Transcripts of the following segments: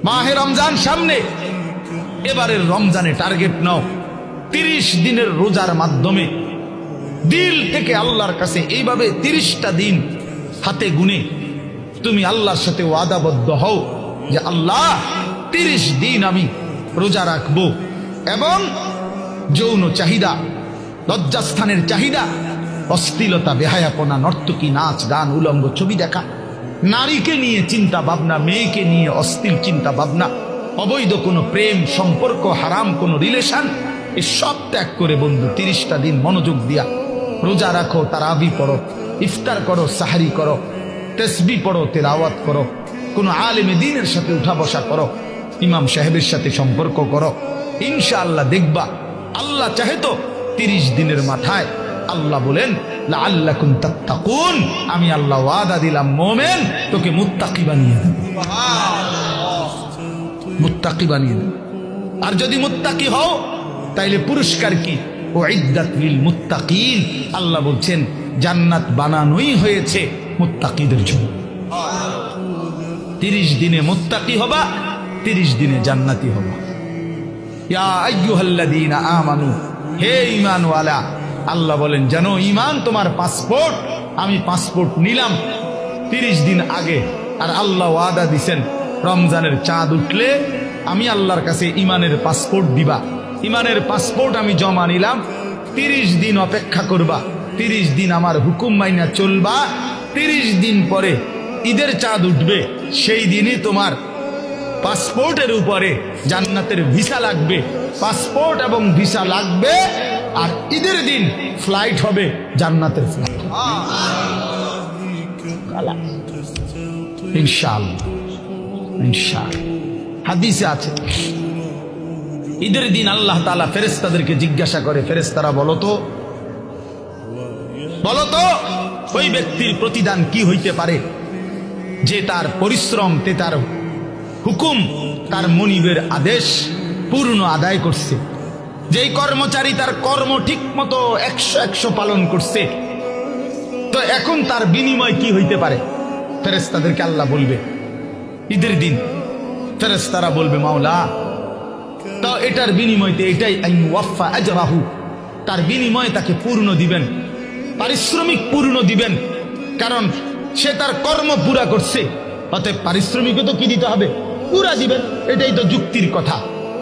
মাহে রমজান সামনে, এবারের রমজানে টার্গেট নাও 30 দিনের রোজার মাধ্যমে দিল থেকে আল্লাহর কাছে এইভাবে 30টা দিন হাতে গুনে তুমি আল্লাহর সাথে ওয়াদাবদ্ধ হও যে আল্লাহ 30 দিন আমি রোজা রাখবো। এবং যৌন চাহিদা, লজ্জাস্থানের চাহিদা, অশ্লীলতা, বেহায়াপনা, নর্তকী, নাচ গান, উলঙ্গ ছবি দেখা, নারীকে নিয়ে চিন্তা ভাবনা, মেয়েকে নিয়ে অশ্লীল চিন্তা ভাবনা, অবৈধ কোনো প্রেম সম্পর্ক, হারাম কোনো রিলেশন, এই সব ত্যাগ করে বন্ধু 30টা দিন মনোযোগ দিয়া রোজা রাখো, তারাবি পড়ো, ইফতার করো, সাহারি করো, তাসবিহ পড়ো, তেলাওয়াত করো, কোনো আলেমে দ্বীনের সাথে উঠা বসা করো, ইমাম সাহেবের সাথে সম্পর্ক করো। ইনশাআল্লাহ দেখবা আল্লাহ চাহে তো 30 দিনের মাথায় আল্লাহ বলেন লাআল্লাকুম তাত্তাকুন, আমি আল্লাহ ওয়াদা দিলাম মোমেন তোকে মুত্তাকি বানিয়ে দেব, মুত্তাকি বানিয়ে দেব। আর যদি মুত্তাকি হও তাইলে পুরস্কার কি? উইদ্দাত লিল মুত্তাকিন, আল্লাহ বলছেন জান্নাত বানানোই হয়েছে মুত্তাকিদের জন্য। 30 দিনে মুত্তাকি হবা, 30 দিনে জান্নাতি হবা। ইয়া আইয়ুহাল্লাযীনা আমানু, হে ঈমানওয়ালা, আল্লাহ বলেন জানো ঈমান তোমার পাসপোর্ট, আমি পাসপোর্ট নিলাম 30 দিন আগে। আর আল্লাহ ওয়াদা দিছেন রমজানের চাঁদ উঠলে আমি আল্লাহর কাছে ঈমানের পাসপোর্ট দিবা। ঈমানের পাসপোর্ট আমি জমা নিলাম, 30 দিন অপেক্ষা করবা, 30 দিন আমার হুকুম মাইনা চলবা। 30 দিন পরে ঈদের চাঁদ উঠবে, সেই দিনই তোমার পাসপোর্টের উপরে জান্নাতের ভিসা লাগবে। পাসপোর্ট এবং ভিসা লাগবে, আর ঈদের দিন ফ্লাইট হবে জান্নাতের ফ্লাইট, ইনশাআল্লাহ। ইনশাআল্লাহ হাদিসে আছে ঈদের দিন আল্লাহ তাআলা ফেরেশতাদেরকে জিজ্ঞাসা করে, ফেরেশতারা বলো তো ওই ব্যক্তির প্রতিদান কি হইতে পারে যে তার পরিশ্রম, তার হুকুম, তার মনিবের আদেশ পূর্ণ আদায় করছে, যেই কর্মচারী তার কর্ম ঠিক মতো 100 পালন করছে, তো এখন তার বিনিময় কি হইতে পারে? ফেরেশতাদেরকে আল্লাহ বলবে ঈদের দিন, ফেরেশতারা বলবে মাওলা তো এটার বিনিময়তে এটাই আইওয়াফা আজরাহু, তার বিনিময় তাকে পূর্ণ দিবেন, পারিশ্রমিক পূর্ণ দিবেন, কারণ সে তার কর্ম পুরা করছে, অতএব পারিশ্রমিকও তো কি দিতে হবে? পুরা দিবেন, এটাই তো যুক্তির কথা।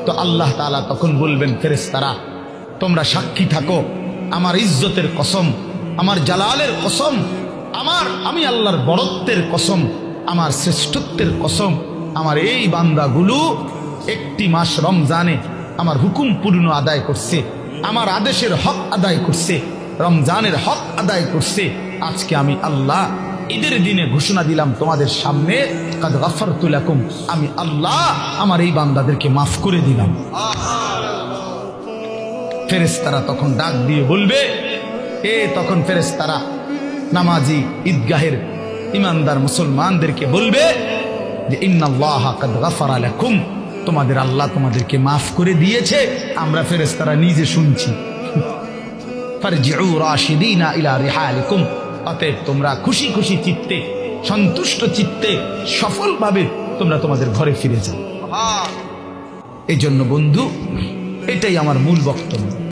তো আল্লাহ তাআলা তখন বলবেন ফেরেশতারা তোমরা সাক্ষী থাকো, আমার ইজ্জতের কসম, আমার জালালের কসম, আমি আল্লাহর বড়ত্বের কসম, আমার শ্রেষ্ঠত্বের কসম, আমার এই বান্দাগুলো 1 মাস রমজানে আমার হুকুম পূর্ণ আদায় করছে, আমার আদেশের হক আদায় করছে, রমজানের হক আদায় করছে। আজকে আমি আল্লাহ ঈদের দিনে ঘোষণা দিলাম তোমাদের সামনে, কাদ গাফারতু লাকুম, আমি আল্লাহ আমার এই বান্দাদেরকে মাফ করে দিলাম। ফেরেশতারা তখন ডাক দিয়ে বলবে, তখন ফেরেশতারা নামাজি ঈদগাহের ইমানদার মুসলমানদেরকে বলবে যে ইন্নাল্লাহা কাদ গাফারা লাকুম, তোমাদের আল্লাহ তোমাদেরকে মাফ করে দিয়েছে। আমরা ফেরেশতারা নিজে শুনছি। ফারজিউ রাশিদিনা ইলা রিহালিকুম, অতএব তোমরা খুশি খুশি চিত্তে, সন্তুষ্ট চিত্তে, সফলভাবে তোমরা তোমাদের ঘরে ফিরে যাও। এই জন্য বন্ধু, এটাই আমার মূল বক্তব্য।